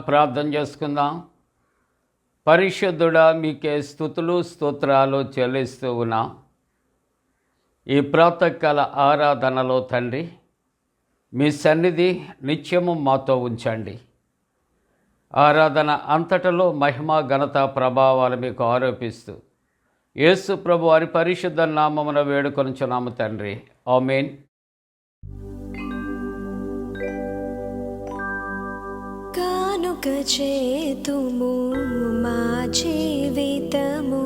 ప్రార్థన చేసుకుందాం. పరిశుద్ధుడా, మీకే స్తుతులు స్తోత్రాలు చెల్లిస్తూ ఉన్నాం. ఈ ప్రాతకాల ఆరాధనలో తండ్రి, మీ సన్నిధి నిత్యము మాతో ఉంచండి. ఆరాధన అంతటలో మహిమ ఘనత ప్రభావాలు మీకు ఆరోపిస్తూ యేసు ప్రభు వారి పరిశుద్ధ నామమున వేడుకొనుచున్నాము తండ్రి. ఆమేన్. కానుక చేతుము మా జీవితము,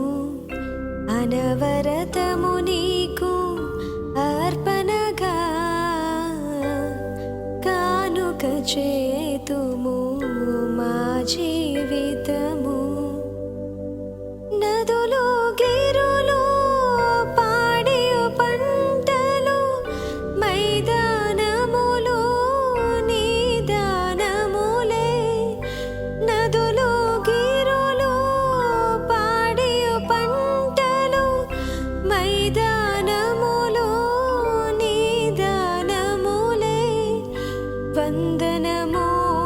అనవరతము నీకు అర్పణగా. కానుక చేతుము మా జీవితము, నదులు గిరులు పాడియు పంటలు మైదానములు నీ దానములే. నదులు గిరులు పాడియు పంటలు మైదానములు నీ దానములే. వందనములివే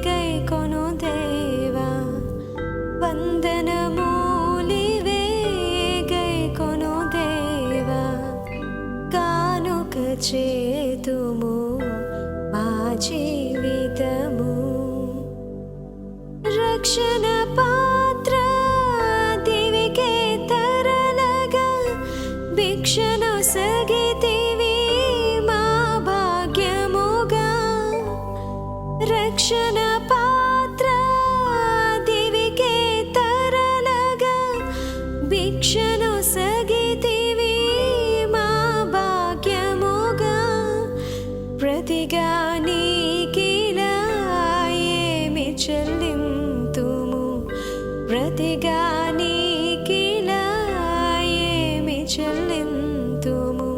గైకొను దేవా, వందనములివే గైకొను దేవా. కానుక చేతుము మా జీవితము, రక్షణ పాత్ర దివికే తరలగా భిక్షను సగితివి మా భాగ్యముగా. రక్షణ పాత్ర దివికే తరలగా భిక్షను సగితివి మా భాగ్యముగా. ప్రతిగా నీకిలా ఏమి చెల్లింతుము, ప్రతిగా నీకిలా ఏమి చెల్లింతుము.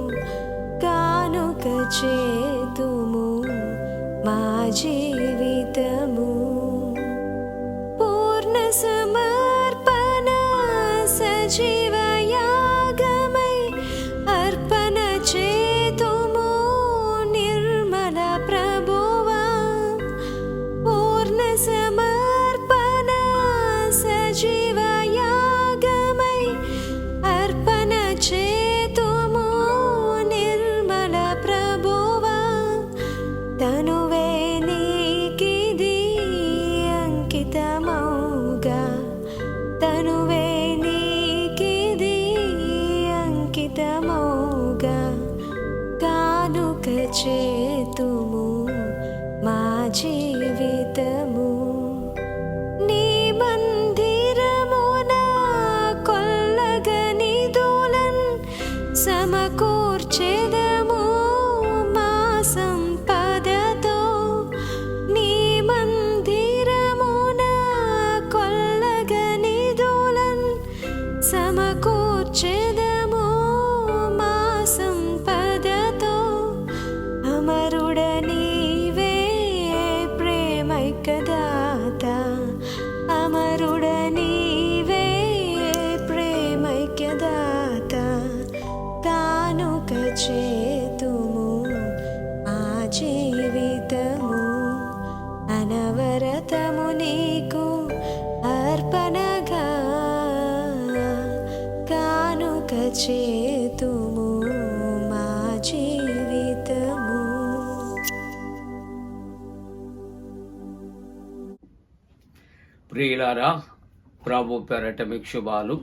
కానుక చేతుము మా జీవితము, పూర్ణ సమర్పణ సజీవ యాగమై అర్పణ చేతుము నిర్మల ప్రభువా. పూర్ణ సమర్పణ సజీవ యాగమై అర్పణ చేతుము నిర్మల ప్రభువా. తనువే నీకిది అంకితమౌగా, తనువే నీకిది అంకితమౌగా. కానుక చేతుము మా జీవితము, నీ మందిరమున కొల్లగని దులన్ సమకూర్చెదము మా సంపదతో. నీ మందిరమున కొల్లగని దులన్ సమకూర్చెదము మా సంపదతో. అమరుడ నీవే ప్రేమైక్యదాత, అమరుడ నీవే ప్రేమైక్యదాత. కానుక చేతుము మా జీవితము, అనవరతము నీకు అర్పణగా. కానుక చేతుము మా జీవితము. ప్రియులారా, ప్రభు పేరట మీకు శుభాలు.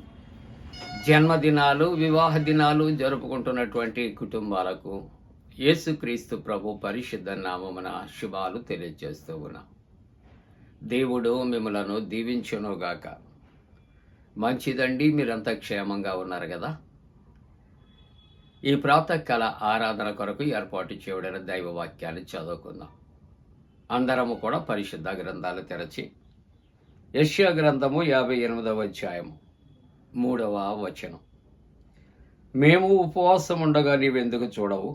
జన్మదినాలు, వివాహ దినాలు జరుపుకుంటున్నటువంటి కుటుంబాలకు యేసుక్రీస్తు ప్రభు పరిశుద్ధ నామమున శుభాలు తెలియజేస్తూ ఉన్నాం. దేవుడు మిమ్మలను దీవించునుగాక. మంచిదండి, మీరంతా క్షేమంగా ఉన్నారు కదా. ఈ ప్రాతకాల ఆరాధన కొరకు ఏర్పాటు చేయబడిన దైవవాక్యాన్ని చదువుకుందాం. అందరము కూడా పరిశుద్ధ గ్రంథాలు తెరచి యెషయా గ్రంథము 58వ అధ్యాయము 3వ వచనం. మేము ఉపవాసం ఉండగా నీవెందుకు చూడవు,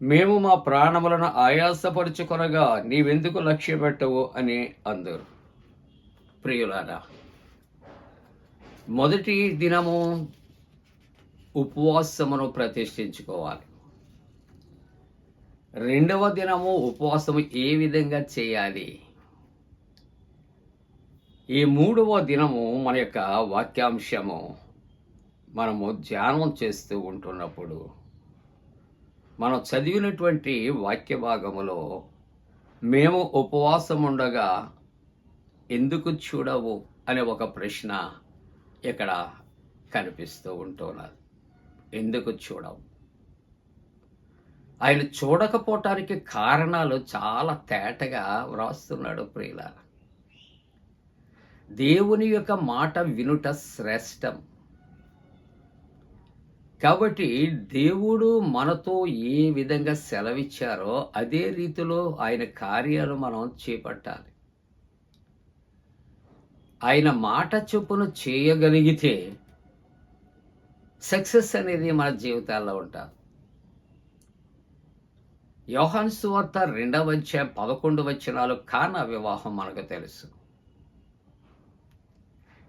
మేము మా ప్రాణములను ఆయాసపరుచుకొనగా నీవెందుకు లక్ష్య పెట్టవు అని అందరు. ప్రియులారా, మొదటి దినము ఉపవాసమును ప్రతిష్ఠించుకోవాలి. రెండవ దినము ఉపవాసము ఏ విధంగా చేయాలి? ఈ మూడవ దినము మన యొక్క వాక్యాంశము మనము ధ్యానం చేస్తూ ఉంటున్నప్పుడు మనం చదివినటువంటి వాక్య భాగములో మేము ఉపవాసం ఉండగా ఎందుకు చూడవు అనే ఒక ప్రశ్న ఇక్కడ కనిపిస్తూ ఉంటున్నది. ఎందుకు చూడవు? ఆయన చూడకపోవటానికి కారణాలు చాలా తేటగా వ్రాస్తున్నాడు ప్రియులారా. దేవుని యొక్క మాట వినుట శ్రేష్టం. కాబట్టి దేవుడు మనతో ఏ విధంగా సెలవిచ్చారో అదే రీతిలో ఆయన కార్యాలు మనం చేపట్టాలి. ఆయన మాట చొప్పున చేయగలిగితే సక్సెస్ అనేది మన జీవితాల్లో ఉంటుంది. యోహాను సువార్త 2వ అధ్యాయం 11 వచనాలు కానా వివాహం మనకు తెలుసు.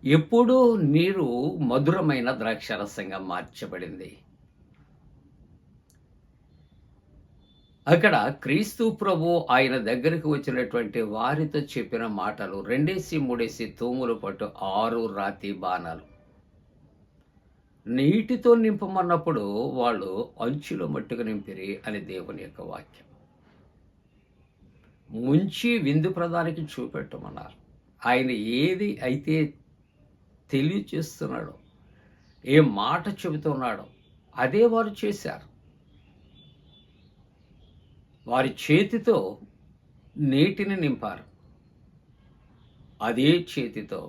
ఎప్పుడూ నీరు మధురమైన ద్రాక్షరసంగా మార్చబడింది. అక్కడ క్రీస్తు ప్రభు ఆయన దగ్గరికి వచ్చినటువంటి వారితో చెప్పిన మాటలు 2 తూములు పట్టు 6 రాతి బాణాలు. నీటితో నింపమన్నప్పుడు వాళ్ళు అంచులో మట్టుకు నింపిరి అని దేవుని యొక్క వాక్యం. ముంచి విందు ప్రధానికి చూపెట్టమన్నారు. ఆయన ఏది అయితే తెలియచేస్తున్నాడో, ఏ మాట చెబుతున్నాడో అదే వారు చేశారు. వారి చేతితో నీటిని నింపారు. అదే చేతితో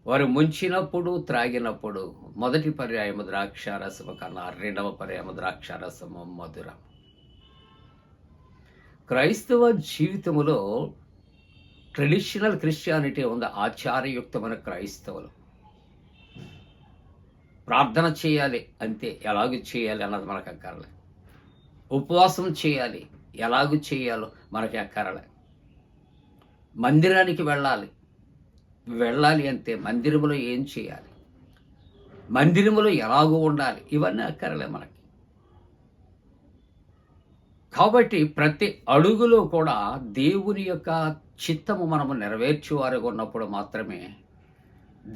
వారు ముంచినప్పుడు త్రాగినప్పుడు మొదటి పర్యాయము ద్రాక్షారసము కన్నా రెండవ పర్యాయము ద్రాక్షారసము మధురం. క్రైస్తవ జీవితములో ట్రెడిషనల్ క్రిస్టియానిటీ ఉంది. ఆచారయుక్తమైన క్రైస్తవులు ప్రార్థన చేయాలి అంతే. ఎలాగూ చేయాలి అన్నది మనకు అక్కర్లే. ఉపవాసం చేయాలి, ఎలాగూ చేయాలో మనకి అక్కర్లే. మందిరానికి వెళ్ళాలి అంతే. మందిరములో ఏం చేయాలి, మందిరములో ఎలాగూ ఉండాలి, ఇవన్నీ అక్కర్లే మనకి. కాబట్టి ప్రతి అడుగులో కూడా దేవుని యొక్క చిత్తము మనము నెరవేర్చేవారుగా ఉన్నప్పుడు మాత్రమే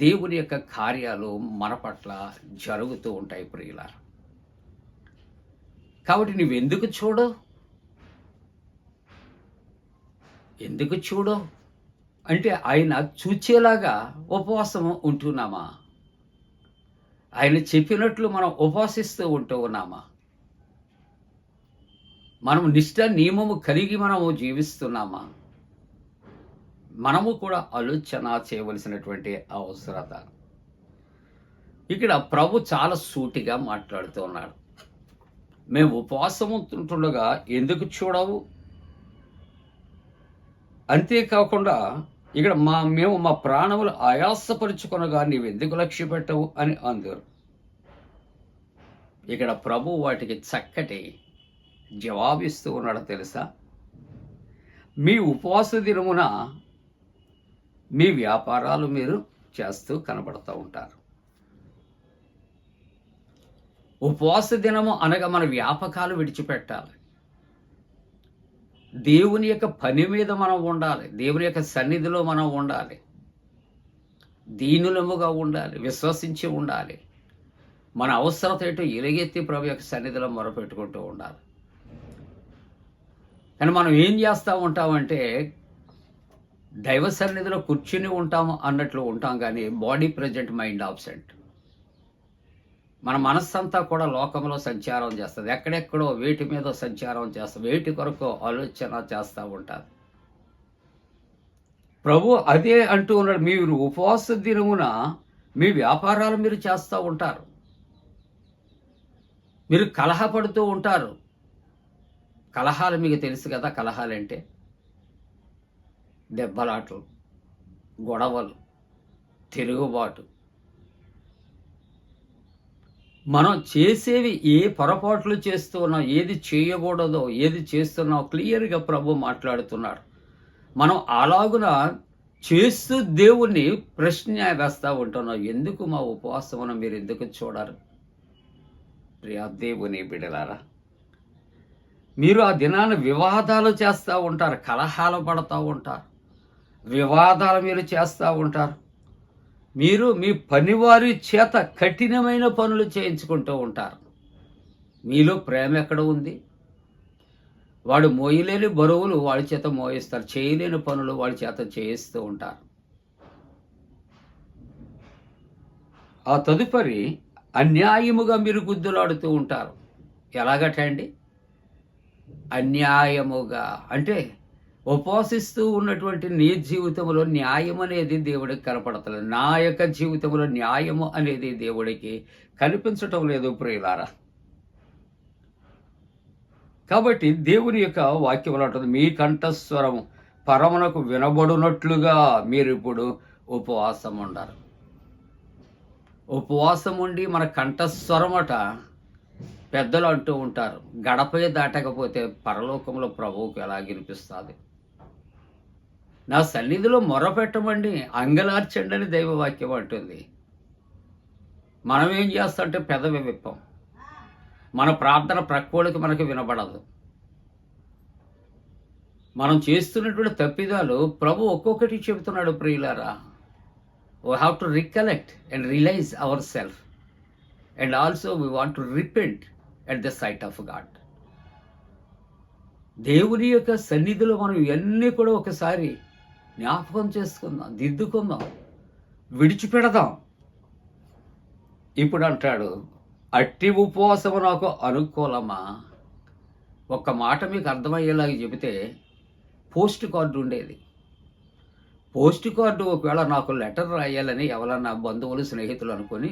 దేవుని యొక్క కార్యాలు మన పట్ల జరుగుతూ ఉంటాయి ప్రియులారా. కాబట్టి నువ్వెందుకు చూడవు అంటే ఆయన చూచేలాగా ఉపవాసం ఉంటున్నామా? ఆయన చెప్పినట్లు మనం ఉపవాసిస్తూ ఉంటూ ఉన్నామా? మనం నిష్ఠ నియమము కలిగి మనము జీవిస్తున్నామా? మనము కూడా ఆలోచన చేయవలసినటువంటి అవసరత. ఇక్కడ ప్రభు చాలా సూటిగా మాట్లాడుతూ ఉన్నాడు. మేము ఉపవాసం ఉంటుండగా ఎందుకు చూడవు? అంతేకాకుండా ఇక్కడ మేము మా ప్రాణములు ఆయాసపరుచుకొనగా నీవు ఎందుకు లక్ష్య పెట్టవు అని అందరు. ఇక్కడ ప్రభు వాటికి చక్కటి జవాబిస్తూ ఉన్నాడు తెలుసా? మీ ఉపవాస దినమున మీ వ్యాపారాలు మీరు చేస్తూ కనబడుతూ ఉంటారు. ఉపవాస దినము అనగా మన వ్యాపకాలు విడిచిపెట్టాలి. దేవుని యొక్క పని మీద మనం ఉండాలి. దేవుని యొక్క సన్నిధిలో మనం ఉండాలి. దీనులముగా ఉండాలి. విశ్వసించి ఉండాలి. మన అవసరత ఏంటో ఎలుగెత్తి ప్రభు యొక్క సన్నిధిలో మొరపెట్టుకుంటూ ఉండాలి. కానీ మనం ఏం చేస్తూ ఉంటామంటే దైవ సన్నిధిలో కూర్చుని ఉంటాము అన్నట్లు ఉంటాం, కానీ బాడీ ప్రజెంట్, మైండ్ ఆబ్సెంట్. మన మనస్సంతా కూడా లోకంలో సంచారం చేస్తుంది. ఎక్కడెక్కడో వేటి మీద సంచారం చేస్తుంది. వేటి కొరకు ఆలోచన చేస్తూ ఉంటారు. ప్రభు అదే అంటూ ఉన్నాడు. మీరు ఉపవాస దినమున మీ వ్యాపారాలు మీరు చేస్తూ ఉంటారు. మీరు కలహపడుతూ ఉంటారు. కలహాలు మీకు తెలుసు కదా. కలహాలంటే దెబ్బలాటలు, గొడవలు, తిరుగుబాటు. మనం చేసేవి ఏ పొరపాట్లు చేస్తూ ఉన్నాం, ఏది చేయకూడదో, ఏది చేస్తున్నాం క్లియర్గా ప్రభు మాట్లాడుతున్నాడు. మనం అలాగున చేస్తూ దేవుణ్ణి ప్రశ్న వేస్తూ ఉంటున్నాం. ఎందుకు మా ఉపవాసమును మీరు ఎందుకు చూడరు? ప్రియా దేవుని బిడ్డలారా, మీరు ఆ దినాన వివాదాలు చేస్తూ ఉంటారు, కలహాలు పడుతూ ఉంటారు, వివాదాలు మీరు చేస్తూ ఉంటారు. మీరు మీ పనివారి చేత కఠినమైన పనులు చేయించుకుంటూ ఉంటారు. మీలో ప్రేమ ఎక్కడ ఉంది? వాడు మోయలేని బరువులు వాడి చేత మోయిస్తారు, చేయలేని పనులు వాడి చేత చేయిస్తూ ఉంటారు. ఆ తదుపరి అన్యాయముగా మీరు గుద్దులాడుతూ ఉంటారు. ఎలాగటండి? అన్యాయముగా అంటే ఉపవాసిస్తూ ఉన్నటువంటి నీ జీవితంలో న్యాయం అనేది దేవుడికి కనపడతలేదు. నా యొక్క జీవితంలో న్యాయము అనేది దేవుడికి కనిపించటం లేదు ప్రియులారా. కాబట్టి దేవుని యొక్క వాక్యం అంటుంది, మీ కంఠస్వరం పరమునకు వినబడునట్లుగా మీరు ఇప్పుడు ఉపవాసం ఉండాలి. ఉపవాసం ఉండి మన కంఠస్వరమట పెద్దలు అంటూ ఉంటారు, గడపే దాటకపోతే పరలోకంలో ప్రభువుకు ఎలా వినిపిస్తుంది? నా సన్నిధిలో మొరపెట్టమండి, అంగలార్చండి అని దైవవాక్యం అంటుంది. మనం ఏం చేస్తామంటే పెదవి విప్పం. మన ప్రార్థన ప్రక్కోడికి మనకు వినబడదు. మనం చేస్తున్నటువంటి తప్పిదాలు ప్రభు ఒక్కొక్కటి చెబుతున్నాడు ప్రియులారా. We have to recollect and realize ourselves, and also we want to repent at the sight of God. దేవుని యొక్క సన్నిధిలో మనం ఇవన్నీ కూడా ఒకసారి జ్ఞాపకం చేసుకుందాం, దిద్దుకుందాం, విడిచిపెడదాం. ఇప్పుడు అంటాడు, అట్టి ఉపవాసము నాకు అనుకూలమా? ఒక్క మాట మీకు అర్థమయ్యేలాగా చెబితే, పోస్ట్ కార్డు ఉండేది. పోస్ట్ కార్డు ఒకవేళ నాకు లెటర్ రాయాలని ఎవరన్నా బంధువులు స్నేహితులు అనుకొని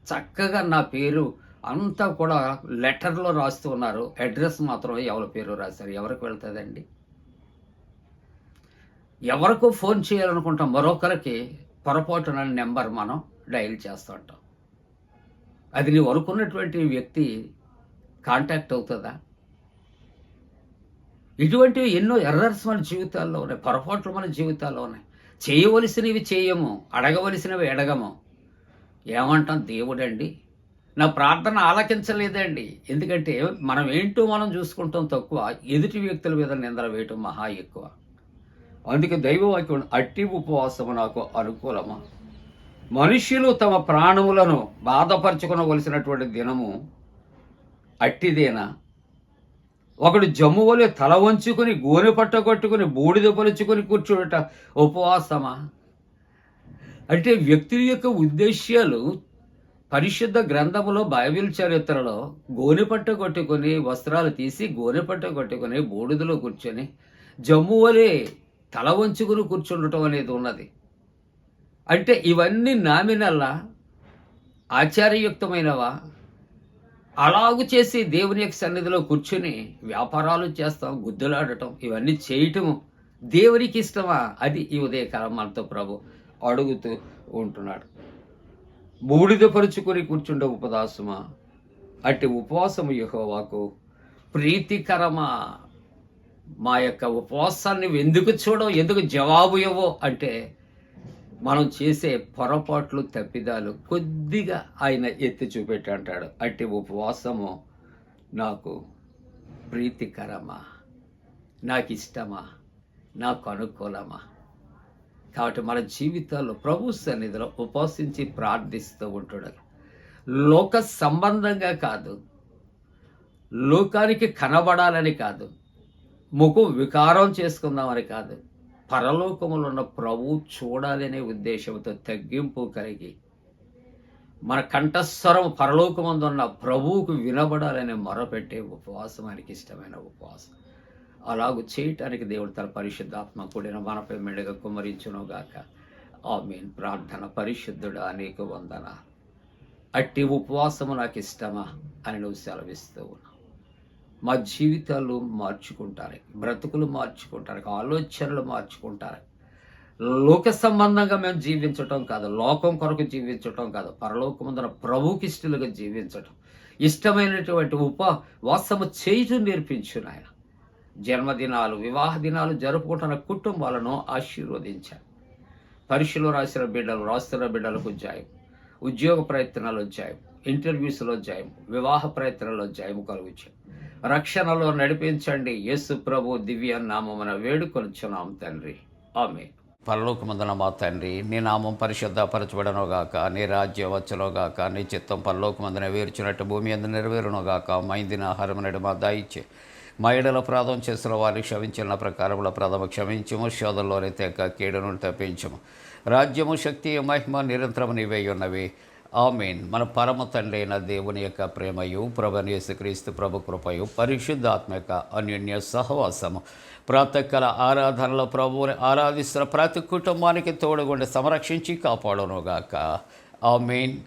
చక్కగా నా పేరు అంతా కూడా లెటర్లో రాస్తూ ఉన్నారు, అడ్రస్ మాత్రం ఎవరి పేరు రాశారు, ఎవరికి వెళ్తుందండి? ఎవరికో ఫోన్ చేయాలనుకుంటాం, మరొకరికి పొరపాటున నెంబర్ మనం డయల్ చేస్తూ ఉంటాం. అది నీ అనుకున్నటువంటి వ్యక్తి కాంటాక్ట్ అవుతుందా? ఇటువంటివి ఎన్నో ఎర్రర్స్ మన జీవితాల్లో ఉన్నాయి, పొరపాట్లు మన జీవితాల్లో ఉన్నాయి. చేయవలసినవి చేయము, అడగవలసినవి అడగము. ఏమంటాం? దేవుడండి నా ప్రార్థన ఆలకించలేదండి. ఎందుకంటే మనం ఏంటో మనం చూసుకుంటాం తక్కువ, ఎదుటి వ్యక్తుల మీద నిందలు వేయటం మహా ఎక్కువ. అందుకే దైవవాక్యం, అట్టి ఉపవాసము నాకు అనుకూలమా? మనుష్యులు తమ ప్రాణములను బాధపరచుకునవలసినటువంటి దినము అట్టిదేనా? ఒకడు జమ్ము వలె తల వంచుకొని గోనె పట్టగొట్టుకుని బూడిద పలుచుకొని కూర్చోట ఉపవాసమా? అంటే వ్యక్తి యొక్క ఉద్దేశ్యాలు పరిశుద్ధ గ్రంథములో బైబిల్ చరిత్రలో గోనె పట్టగొట్టుకొని వస్త్రాలు తీసి గోనె పట్టగొట్టుకొని బూడిదలో కూర్చొని జమ్ము వలె తల వంచుకుని కూర్చుండటం అనేది ఉన్నది. అంటే ఇవన్నీ నామినల్లా ఆచారయుక్తమైనవా? అలాగు చేసి దేవుని యొక్క సన్నిధిలో కూర్చుని వ్యాపారాలు చేస్తాం, గుద్దులాడటం, ఇవన్నీ చేయటం దేవునికి ఇష్టమా? అది ఈ ఉదయకాలం మనతో ప్రభు అడుగుతూ ఉంటున్నాడు. బూడిద పరుచుకొని కూర్చుండే ఉపవాసమా? అట్టి ఉపవాసము యెహోవాకు ప్రీతికరమా? మా యొక్క ఉపవాసాన్ని ఎందుకు చూడవు, ఎందుకు జవాబు ఇవ్వవు అంటే, మనం చేసే పొరపాట్లు తప్పిదాలు కొద్దిగా ఆయన ఎత్తి చూపెట్టి అంటాడు, అట్టి ఉపవాసము నాకు ప్రీతికరమా, నాకు ఇష్టమా, నాకు అనుకూలమా? కాబట్టి మన జీవితాల్లో ప్రభు సన్నిధిలో ఉపవసించి ప్రార్థిస్తూ ఉంటాడు. లోక సంబంధంగా కాదు, లోకానికి కనబడాలని కాదు, ముఖం వికారం చేసుకుందామని కాదు, పరలోకములో ఉన్న ప్రభువు చూడాలనే ఉద్దేశంతో తగ్గింపు కలిగి మన కంఠస్వరం పరలోకమందు ఉన్న ప్రభువుకు వినబడాలనే మొరపెట్టే ఉపవాసం ఆయనకి ఇష్టమైన ఉపవాసం. అలాగూ చేయటానికి దేవుడు తన పరిశుద్ధాత్మ కూడిన మనపై మెండుగా కుమ్మరించునుగాక. ఆమేన్. ప్రార్థన. పరిశుద్ధుడా నీకు వందన. అట్టి ఉపవాసము నాకు ఇష్టమా అని నువ్వు సెలవిస్తూ ఉన్నావు. మా జీవితాలు మార్చుకుంటారు, బ్రతుకులు మార్చుకుంటారు, ఆలోచనలు మార్చుకుంటారు. లోక సంబంధంగా మేము జీవించటం కాదు, లోకం కొరకు జీవించటం కాదు, పరలోకముందున ప్రభువుకి ఇష్టలుగా జీవించటం, ఇష్టమైనటువంటి ఉపవాసము చేయటం నేర్పించు నాయన. జన్మదినాలు, వివాహ దినాలు జరుపుకుంటున్న కుటుంబాలను ఆశీర్వదించారు. పరీక్షలో రాసిన బిడ్డలు, రాస్తున్న బిడ్డలకు జాయం, ఉద్యోగ ప్రయత్నాలు జయం, ఇంటర్వ్యూస్లో జయం, వివాహ ప్రయత్నాల్లో జయం కలుగుచ్చు. రక్షణలో నడిపించండి. యేసు ప్రభు దివ్య నామమున వేడుకొనుచున్నాం తండ్రి. ఆమేన్. పరలోకమందున మా తండ్రి, నీ నామం పరిశుద్ధపరచబడనుగాక, నీ రాజ్యం వచ్చునుగాక, నీ చిత్తం పరలోకమందున వేర్చినట్టు భూమి అందు నెరవేరునుగాక. మా ఇందిన ఆహారం నేడు మా దయచే, మా ఎడల అపరాధం చేసిన వారికి క్షమించిన ప్రకారముల ప్రథమ క్షమించము, శోధంలోని తెక్క కీడును తప్పించము. రాజ్యము, శక్తి, మహిమ నిరంతరము నీవే ఉన్నవి. ఆమేన్. మన పరమ తండ్రి అయిన దేవుని యొక్క ప్రేమయు, ప్రభువైన యేసుక్రీస్తు ప్రభు కృపయు, పరిశుద్ధాత్మ యొక్క అన్యోన్య సహవాసము ప్రాతకాల ఆరాధనలో ప్రభువుని ఆరాధిస్తున్న ప్రతి కుటుంబానికి తోడుగుండి సంరక్షించి కాపాడునుగాక. ఆమేన్.